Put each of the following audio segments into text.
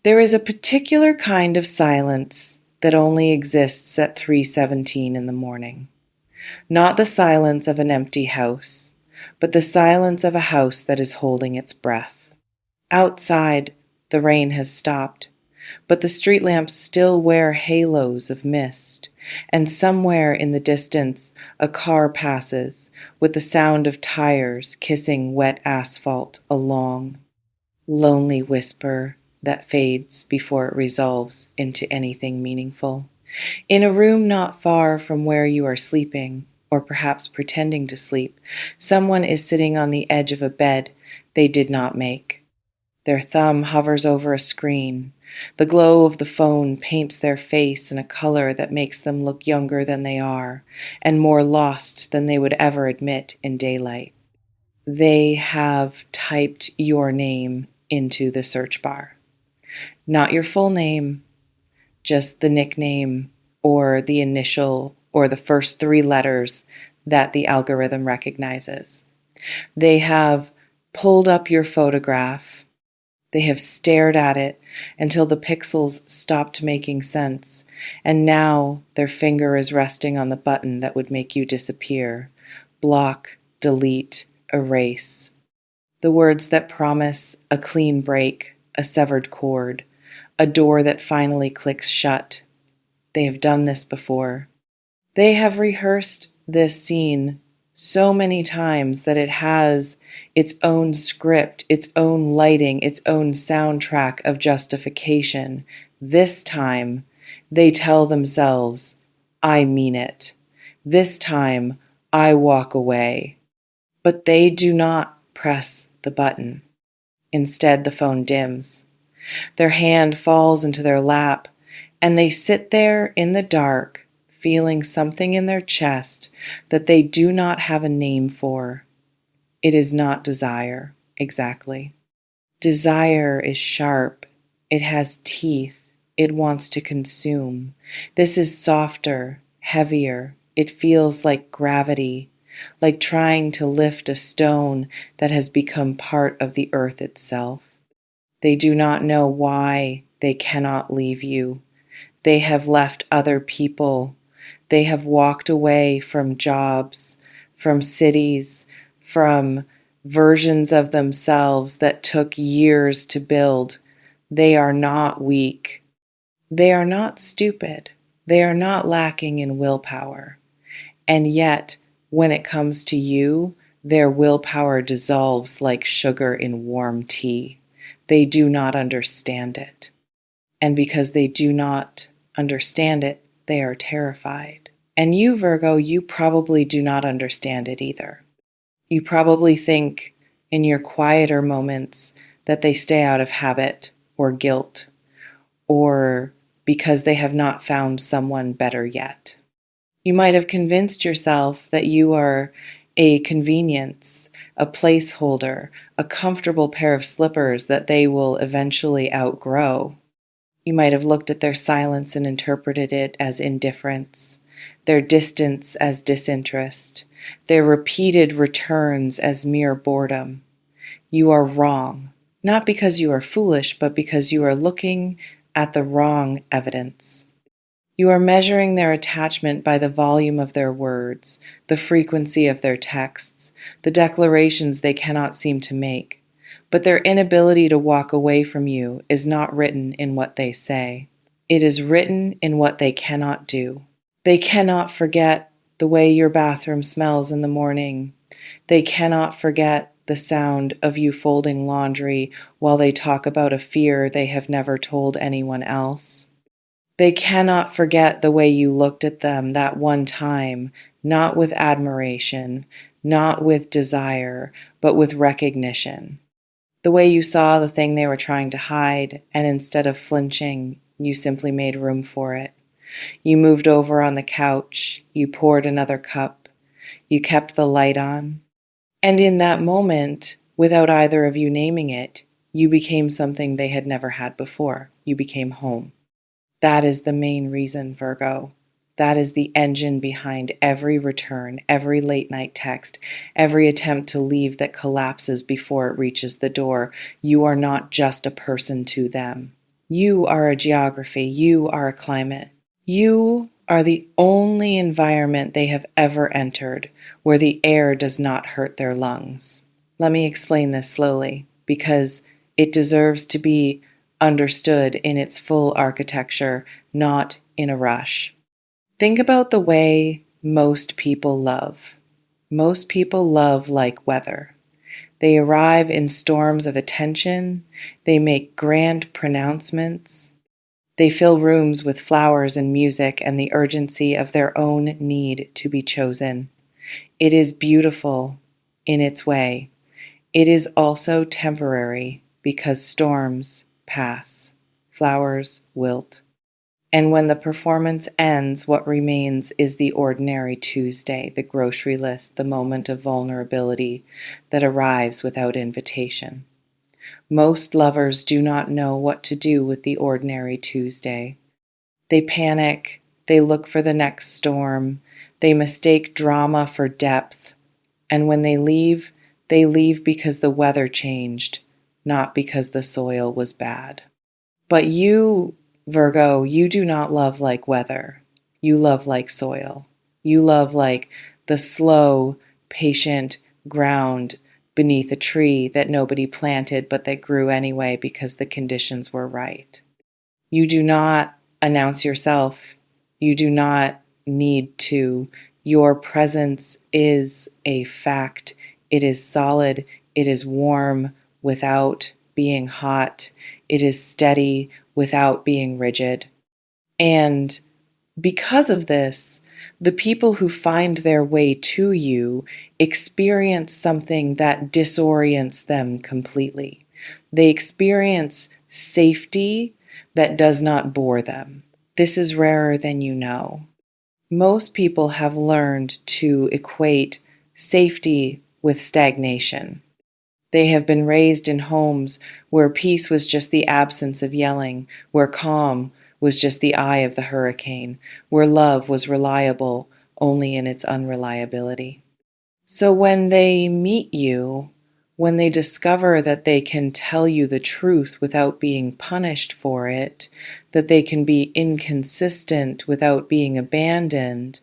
There is a particular kind of silence that only exists at 3:17 in the morning. Not the silence of an empty house, but the silence of a house that is holding its breath. Outside, the rain has stopped, but the street lamps still wear halos of mist, and somewhere in the distance a car passes with the sound of tires kissing wet asphalt, a long, lonely whisper that fades before it resolves into anything meaningful. In a room not far from where you are sleeping, or perhaps pretending to sleep, someone is sitting on the edge of a bed they did not make. Their thumb hovers over a screen. The glow of the phone paints their face in a color that makes them look younger than they are, and more lost than they would ever admit in daylight. They have typed your name into the search bar. Not your full name, just the nickname or the initial or the first three letters that the algorithm recognizes. They have pulled up your photograph. They have stared at it until the pixels stopped making sense, and now their finger is resting on the button that would make you disappear. Block, delete, erase. The words that promise a clean break, a severed cord, a door that finally clicks shut. They have done this before. They have rehearsed this scene so many times that it has its own script, its own lighting, its own soundtrack of justification. This time, they tell themselves, I mean it. This time, I walk away. But they do not press the button. Instead, the phone dims. Their hand falls into their lap, and they sit there in the dark, feeling something in their chest that they do not have a name for. It is not desire, exactly. Desire is sharp. It has teeth. It wants to consume. This is softer, heavier. It feels like gravity, like trying to lift a stone that has become part of the earth itself. They do not know why they cannot leave you. They have left other people. They have walked away from jobs, from cities, from versions of themselves that took years to build. They are not weak. They are not stupid. They are not lacking in willpower. And yet, when it comes to you, their willpower dissolves like sugar in warm tea. They do not understand it. And because they do not understand it, they are terrified. And you, Virgo, you probably do not understand it either. You probably think in your quieter moments that they stay out of habit or guilt, or because they have not found someone better yet. You might have convinced yourself that you are a convenience, a placeholder, a comfortable pair of slippers that they will eventually outgrow. You might have looked at their silence and interpreted it as indifference, their distance as disinterest, their repeated returns as mere boredom. You are wrong, not because you are foolish, but because you are looking at the wrong evidence. You are measuring their attachment by the volume of their words, the frequency of their texts, the declarations they cannot seem to make. But their inability to walk away from you is not written in what they say. It is written in what they cannot do. They cannot forget the way your bathroom smells in the morning. They cannot forget the sound of you folding laundry while they talk about a fear they have never told anyone else. They cannot forget the way you looked at them that one time, not with admiration, not with desire, but with recognition. The way you saw the thing they were trying to hide, and instead of flinching, you simply made room for it. You moved over on the couch, you poured another cup, you kept the light on. And in that moment, without either of you naming it, you became something they had never had before. You became home. That is the main reason, Virgo. That is the engine behind every return, every late night text, every attempt to leave that collapses before it reaches the door. You are not just a person to them. You are a geography. You are a climate. You are the only environment they have ever entered where the air does not hurt their lungs. Let me explain this slowly because it deserves to be understood in its full architecture, not in a rush. Think about the way most people love. Most people love like weather. They arrive in storms of attention. They make grand pronouncements. They fill rooms with flowers and music and the urgency of their own need to be chosen. It is beautiful in its way. It is also temporary because storms pass, flowers wilt. And when the performance ends, what remains is the ordinary Tuesday, the grocery list, the moment of vulnerability that arrives without invitation. Most lovers do not know what to do with the ordinary Tuesday. They panic, they look for the next storm, they mistake drama for depth, and when they leave because the weather changed, not because the soil was bad. But you, Virgo, you do not love like weather. You love like soil. You love like the slow, patient ground beneath a tree that nobody planted but that grew anyway because the conditions were right. You do not announce yourself. You do not need to. Your presence is a fact. It is solid. It is warm without being hot. It is steady without being rigid. And because of this, the people who find their way to you experience something that disorients them completely. They experience safety that does not bore them. This is rarer than you know. Most people have learned to equate safety with stagnation. They have been raised in homes where peace was just the absence of yelling, where calm was just the eye of the hurricane, where love was reliable only in its unreliability. So when they meet you, when they discover that they can tell you the truth without being punished for it, that they can be inconsistent without being abandoned,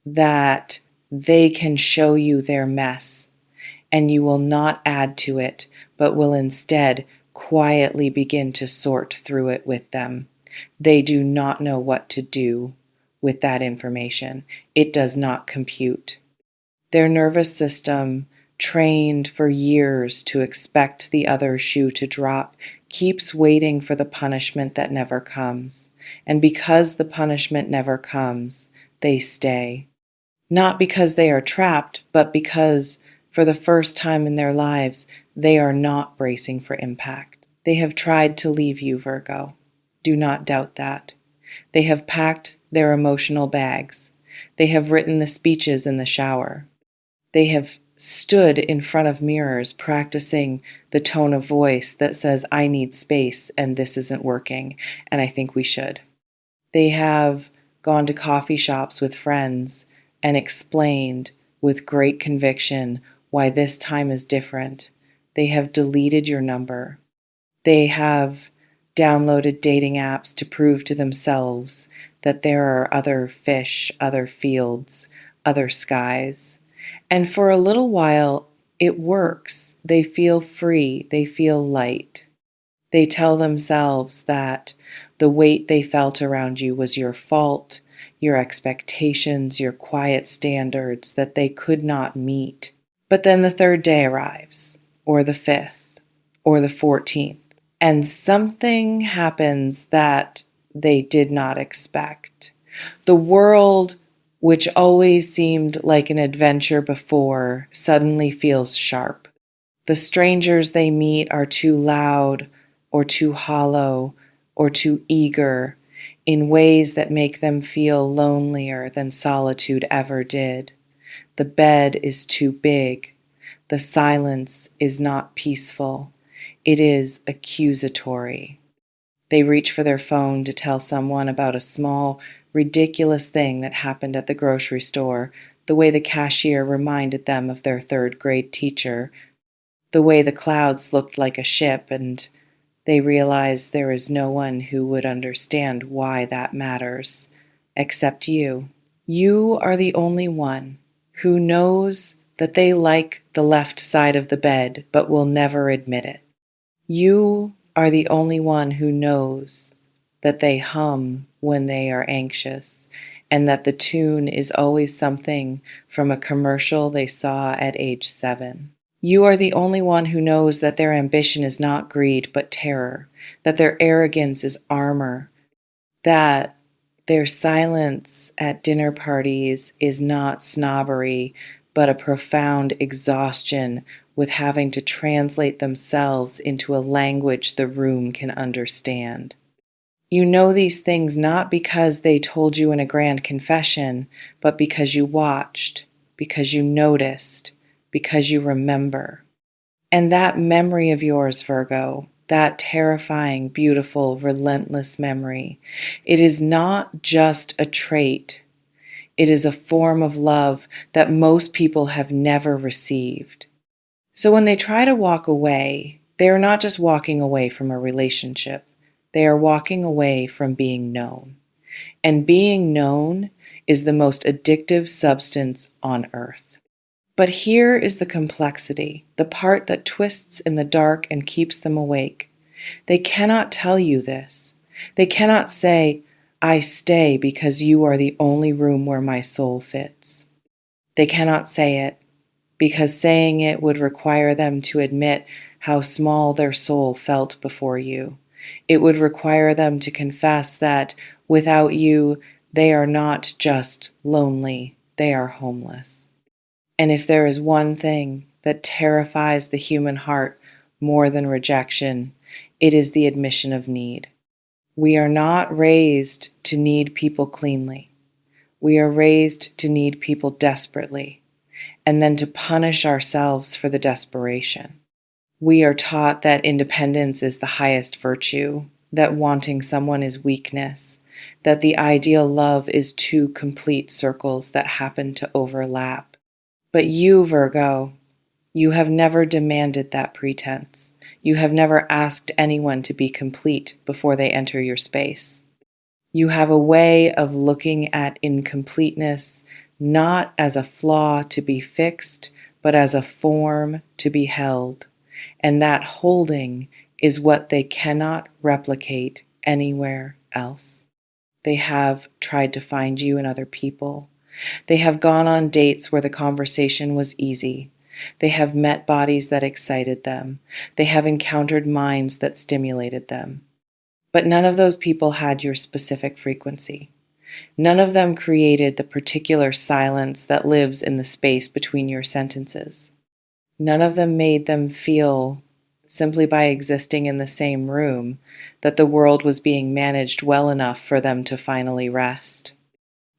that they can show you their mess and you will not add to it, but will instead quietly begin to sort through it with them. They do not know what to do with that information. It does not compute. Their nervous system, trained for years to expect the other shoe to drop, keeps waiting for the punishment that never comes. And because the punishment never comes, they stay. Not because they are trapped, but because for the first time in their lives, they are not bracing for impact. They have tried to leave you, Virgo. Do not doubt that. They have packed their emotional bags. They have written the speeches in the shower. They have stood in front of mirrors practicing the tone of voice that says, I need space and this isn't working, and I think we should. They have gone to coffee shops with friends and explained with great conviction why this time is different. They have deleted your number. They have downloaded dating apps to prove to themselves that there are other fish, other fields, other skies. And for a little while, it works. They feel free. They feel light. They tell themselves that the weight they felt around you was your fault, your expectations, your quiet standards that they could not meet. But then the third day arrives, or the fifth, or the 14th, and something happens that they did not expect. The world, which always seemed like an adventure before, suddenly feels sharp. The strangers they meet are too loud, or too hollow, or too eager, in ways that make them feel lonelier than solitude ever did. The bed is too big. The silence is not peaceful. It is accusatory. They reach for their phone to tell someone about a small, ridiculous thing that happened at the grocery store, the way the cashier reminded them of their third grade teacher, the way the clouds looked like a ship and They realize there is no one who would understand why that matters except you. You are the only one who knows that they like the left side of the bed but will never admit it. You are the only one who knows that they hum when they are anxious and that the tune is always something from a commercial they saw at age 7. You are the only one who knows that their ambition is not greed but terror, that their arrogance is armor, that their silence at dinner parties is not snobbery but a profound exhaustion with having to translate themselves into a language the room can understand. You know these things not because they told you in a grand confession, but because you watched, because you noticed, because you remember. And that memory of yours, Virgo, that terrifying, beautiful, relentless memory, it is not just a trait. It is a form of love that most people have never received. So when they try to walk away, they are not just walking away from a relationship. They are walking away from being known. And being known is the most addictive substance on earth. But here is the complexity, the part that twists in the dark and keeps them awake. They cannot tell you this. They cannot say, I stay because you are the only room where my soul fits. They cannot say it because saying it would require them to admit how small their soul felt before you. It would require them to confess that without you, they are not just lonely, they are homeless. And if there is one thing that terrifies the human heart more than rejection, it is the admission of need. We are not raised to need people cleanly. We are raised to need people desperately, and then to punish ourselves for the desperation. We are taught that independence is the highest virtue, that wanting someone is weakness, that the ideal love is two complete circles that happen to overlap. But you, Virgo, you have never demanded that pretense. You have never asked anyone to be complete before they enter your space. You have a way of looking at incompleteness not as a flaw to be fixed, but as a form to be held. And that holding is what they cannot replicate anywhere else. They have tried to find you in other people. They have gone on dates where the conversation was easy. They have met bodies that excited them. They have encountered minds that stimulated them. But none of those people had your specific frequency. None of them created the particular silence that lives in the space between your sentences. None of them made them feel, simply by existing in the same room, that the world was being managed well enough for them to finally rest.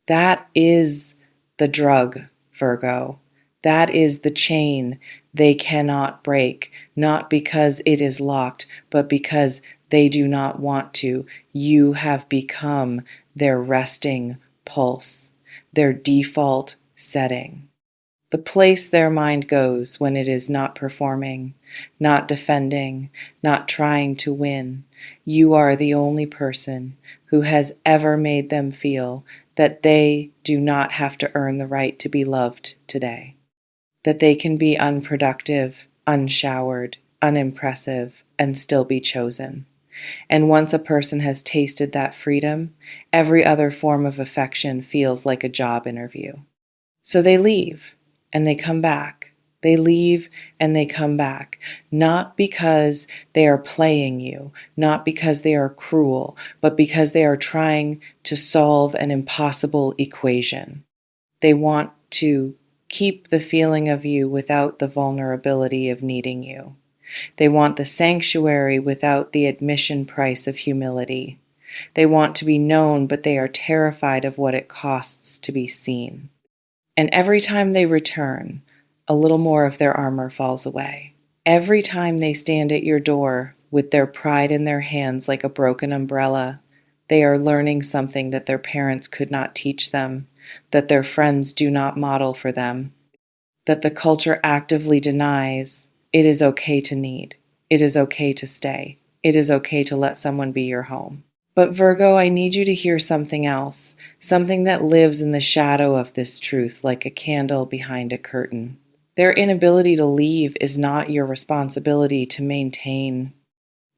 That is the drug, Virgo. That is the chain they cannot break, not because it is locked, but because they do not want to. You have become their resting pulse, their default setting. The place their mind goes when it is not performing, not defending, not trying to win. You are the only person who has ever made them feel that they do not have to earn the right to be loved today, that they can be unproductive, unshowered, unimpressive, and still be chosen. And once a person has tasted that freedom, every other form of affection feels like a job interview. So they leave and they come back. They leave and they come back, not because they are playing you, not because they are cruel, but because they are trying to solve an impossible equation. They want to keep the feeling of you without the vulnerability of needing you. They want the sanctuary without the admission price of humility. They want to be known, but they are terrified of what it costs to be seen. And every time they return, a little more of their armor falls away. Every time they stand at your door with their pride in their hands like a broken umbrella, they are learning something that their parents could not teach them, that their friends do not model for them, that the culture actively denies. It is okay to need. It is okay to stay. It is okay to let someone be your home. But Virgo, I need you to hear something else, something that lives in the shadow of this truth like a candle behind a curtain. Their inability to leave is not your responsibility to maintain.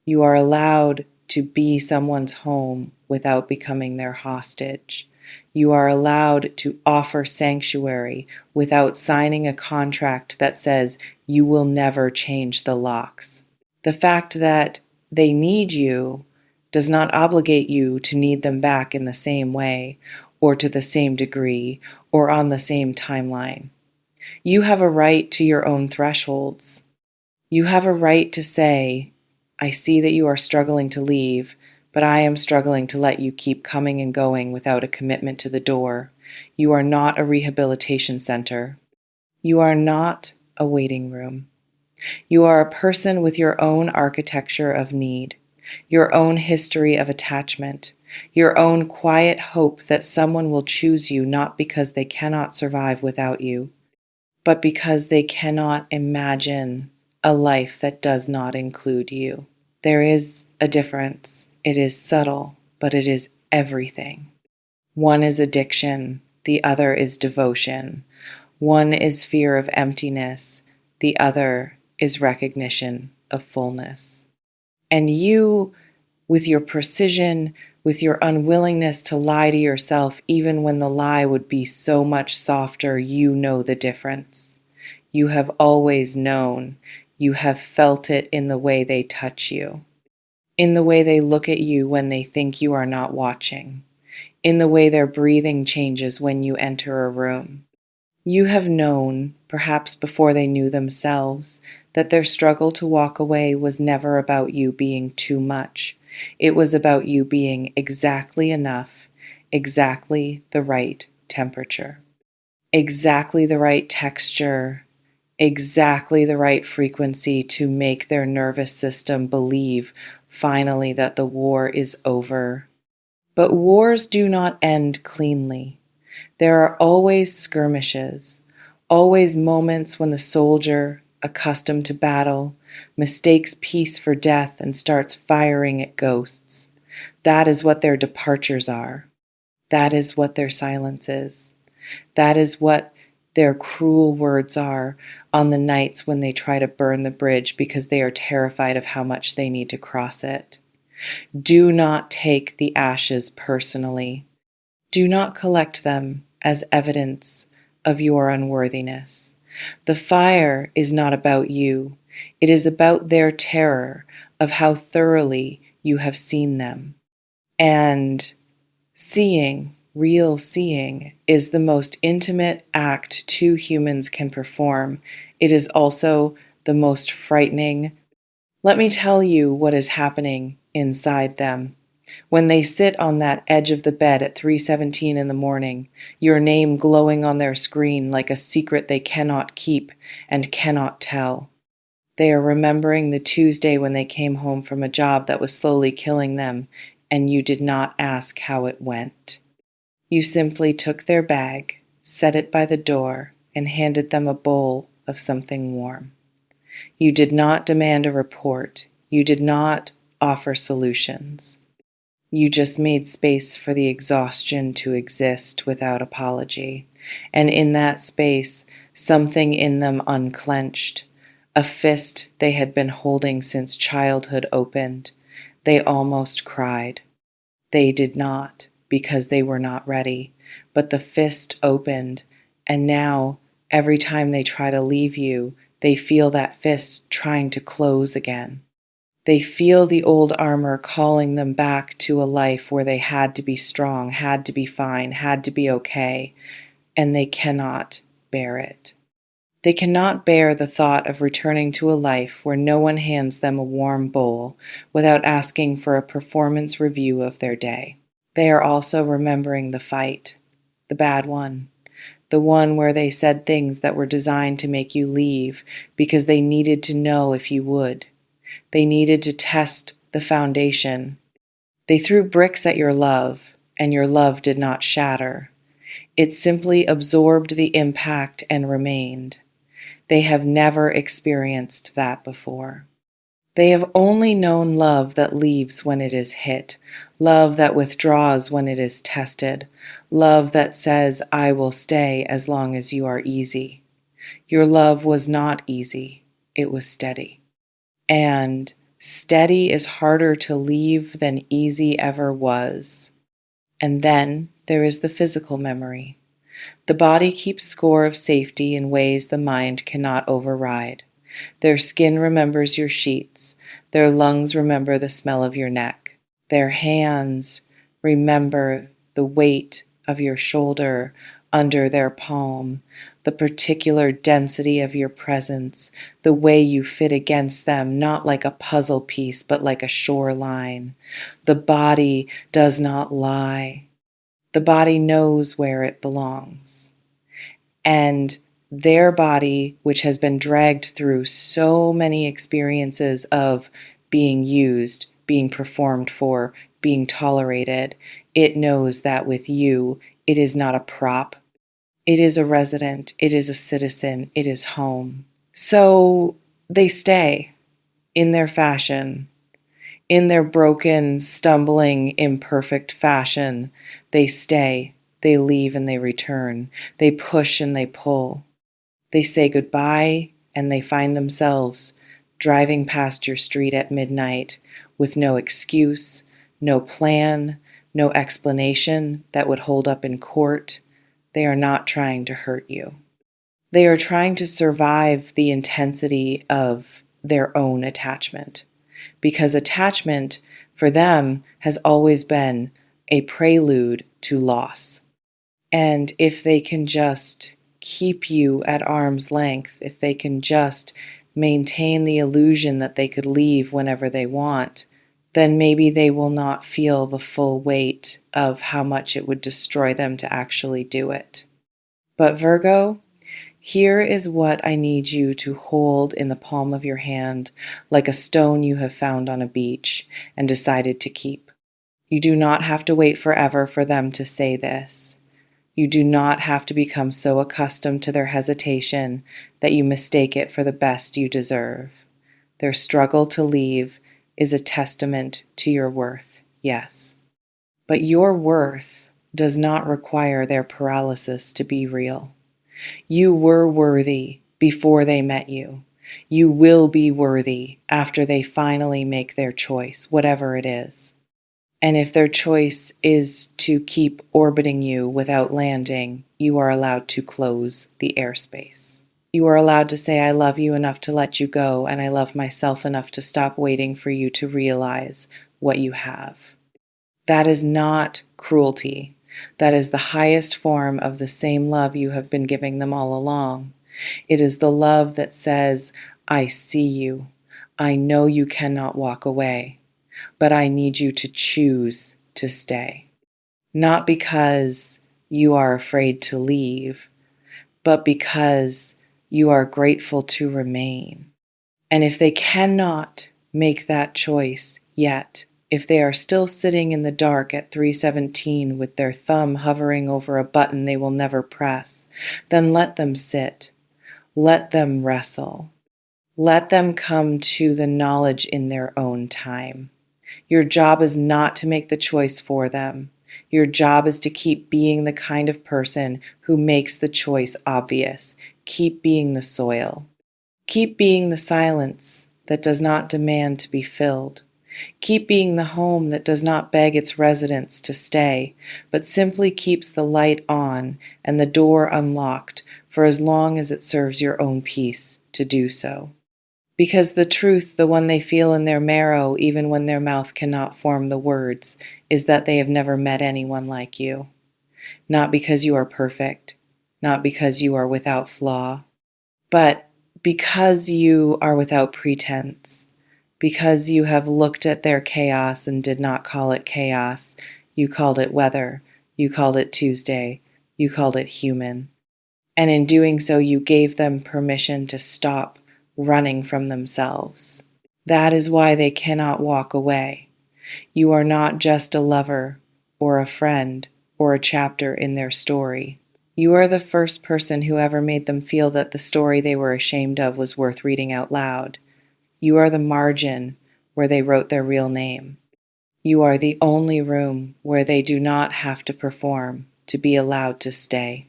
You are allowed to be someone's home without becoming their hostage. You are allowed to offer sanctuary without signing a contract that says you will never change the locks. The fact that they need you does not obligate you to need them back in the same way, or to the same degree, or on the same timeline. You have a right to your own thresholds. You have a right to say, I see that you are struggling to leave, but I am struggling to let you keep coming and going without a commitment to the door. You are not a rehabilitation center. You are not a waiting room. You are a person with your own architecture of need, your own history of attachment, your own quiet hope that someone will choose you not because they cannot survive without you, but because they cannot imagine a life that does not include you. There is a difference. It is subtle, but it is everything. One is addiction, the other is devotion. One is fear of emptiness, the other is recognition of fullness. And you, with your precision, with your unwillingness to lie to yourself, even when the lie would be so much softer, you know the difference. You have always known. You have felt it in the way they touch you, in the way they look at you when they think you are not watching, in the way their breathing changes when you enter a room. You have known, perhaps before they knew themselves, that their struggle to walk away was never about you being too much. It was about you being exactly enough, exactly the right temperature, exactly the right texture, exactly the right frequency to make their nervous system believe finally that the war is over. But wars do not end cleanly. There are always skirmishes, always moments when the soldier, accustomed to battle, mistakes peace for death and starts firing at ghosts. That is what their departures are. That is what their silence is. That is what their cruel words are on the nights when they try to burn the bridge because they are terrified of how much they need to cross it. Do not take the ashes personally. Do not collect them as evidence of your unworthiness. The fire is not about you. It is about their terror of how thoroughly you have seen them. And seeing, real seeing, is the most intimate act two humans can perform. It is also the most frightening. Let me tell you what is happening inside them. When they sit on that edge of the bed at 3:17 in the morning, your name glowing on their screen like a secret they cannot keep and cannot tell. They are remembering the Tuesday when they came home from a job that was slowly killing them, and you did not ask how it went. You simply took their bag, set it by the door, and handed them a bowl of something warm. You did not demand a report. You did not offer solutions. You just made space for the exhaustion to exist without apology. And in that space, something in them unclenched. A fist they had been holding since childhood opened. They almost cried. They did not, because they were not ready. But the fist opened, and now, every time they try to leave you, they feel that fist trying to close again. They feel the old armor calling them back to a life where they had to be strong, had to be fine, had to be okay, and they cannot bear it. They cannot bear the thought of returning to a life where no one hands them a warm bowl without asking for a performance review of their day. They are also remembering the fight, the bad one, the one where they said things that were designed to make you leave because they needed to know if you would. They needed to test the foundation. They threw bricks at your love, and your love did not shatter. It simply absorbed the impact and remained. They have never experienced that before. They have only known love that leaves when it is hit, love that withdraws when it is tested, love that says, I will stay as long as you are easy. Your love was not easy, it was steady. And steady is harder to leave than easy ever was. And then there is the physical memory. The body keeps score of safety in ways the mind cannot override. Their skin remembers your sheets. Their lungs remember the smell of your neck. Their hands remember the weight of your shoulder under their palm, the particular density of your presence, the way you fit against them, not like a puzzle piece, but like a shoreline. The body does not lie. The body knows where it belongs. And their body, which has been dragged through so many experiences of being used, being performed for, being tolerated, it knows that with you, it is not a prop. It is a resident. It is a citizen. It is home. So they stay in their fashion, in their broken, stumbling, imperfect fashion. They stay. They leave and they return. They push and they pull. They say goodbye and they find themselves driving past your street at midnight with no excuse, no plan, no explanation that would hold up in court. They are not trying to hurt you. They are trying to survive the intensity of their own attachment, because attachment for them has always been a prelude to loss. And if they can just keep you at arm's length, if they can just maintain the illusion that they could leave whenever they want, then maybe they will not feel the full weight of how much it would destroy them to actually do it. But Virgo, here is what I need you to hold in the palm of your hand like a stone you have found on a beach and decided to keep. You do not have to wait forever for them to say this. You do not have to become so accustomed to their hesitation that you mistake it for the best you deserve. Their struggle to leave is a testament to your worth, yes. But your worth does not require their paralysis to be real. You were worthy before they met you. You will be worthy after they finally make their choice, whatever it is. And if their choice is to keep orbiting you without landing, you are allowed to close the airspace. You are allowed to say, I love you enough to let you go, and I love myself enough to stop waiting for you to realize what you have. That is not cruelty. That is the highest form of the same love you have been giving them all along. It is the love that says, I see you. I know you cannot walk away, but I need you to choose to stay. Not because you are afraid to leave, but because you are grateful to remain. And if they cannot make that choice yet, if they are still sitting in the dark at 3:17 with their thumb hovering over a button they will never press, then let them sit. Let them wrestle. Let them come to the knowledge in their own time. Your job is not to make the choice for them. Your job is to keep being the kind of person who makes the choice obvious. Keep being the soil. Keep being the silence that does not demand to be filled. Keep being the home that does not beg its residents to stay, but simply keeps the light on and the door unlocked for as long as it serves your own peace to do so. Because the truth, the one they feel in their marrow, even when their mouth cannot form the words, is that they have never met anyone like you. Not because you are perfect, not because you are without flaw, but because you are without pretense. Because you have looked at their chaos and did not call it chaos. You called it weather. You called it Tuesday. You called it human. And in doing so, you gave them permission to stop running from themselves. That is why they cannot walk away. You are not just a lover or a friend or a chapter in their story. You are the first person who ever made them feel that the story they were ashamed of was worth reading out loud. You are the margin where they wrote their real name. You are the only room where they do not have to perform to be allowed to stay.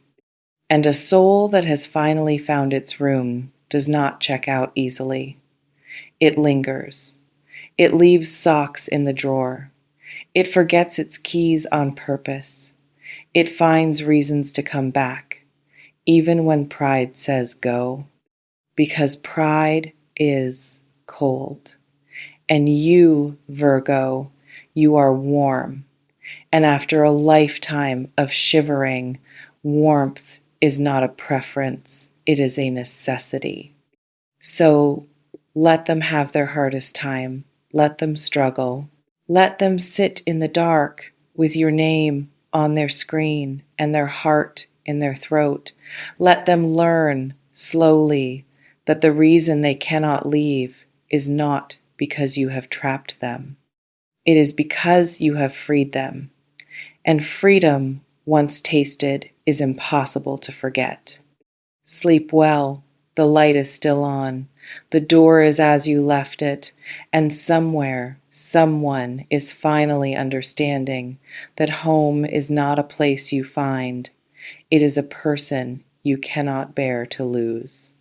And a soul that has finally found its room does not check out easily. It lingers. It leaves socks in the drawer. It forgets its keys on purpose. It finds reasons to come back, even when pride says go, because pride is cold. And you, Virgo, you are warm. And after a lifetime of shivering, warmth is not a preference, it is a necessity. So let them have their hardest time. Let them struggle. Let them sit in the dark with your name on their screen and their heart in their throat. Let them learn slowly that the reason they cannot leave is not because you have trapped them. It is because you have freed them. And freedom, once tasted, is impossible to forget. Sleep well. The light is still on. The door is as you left it, and somewhere, someone is finally understanding that home is not a place you find. It is a person you cannot bear to lose.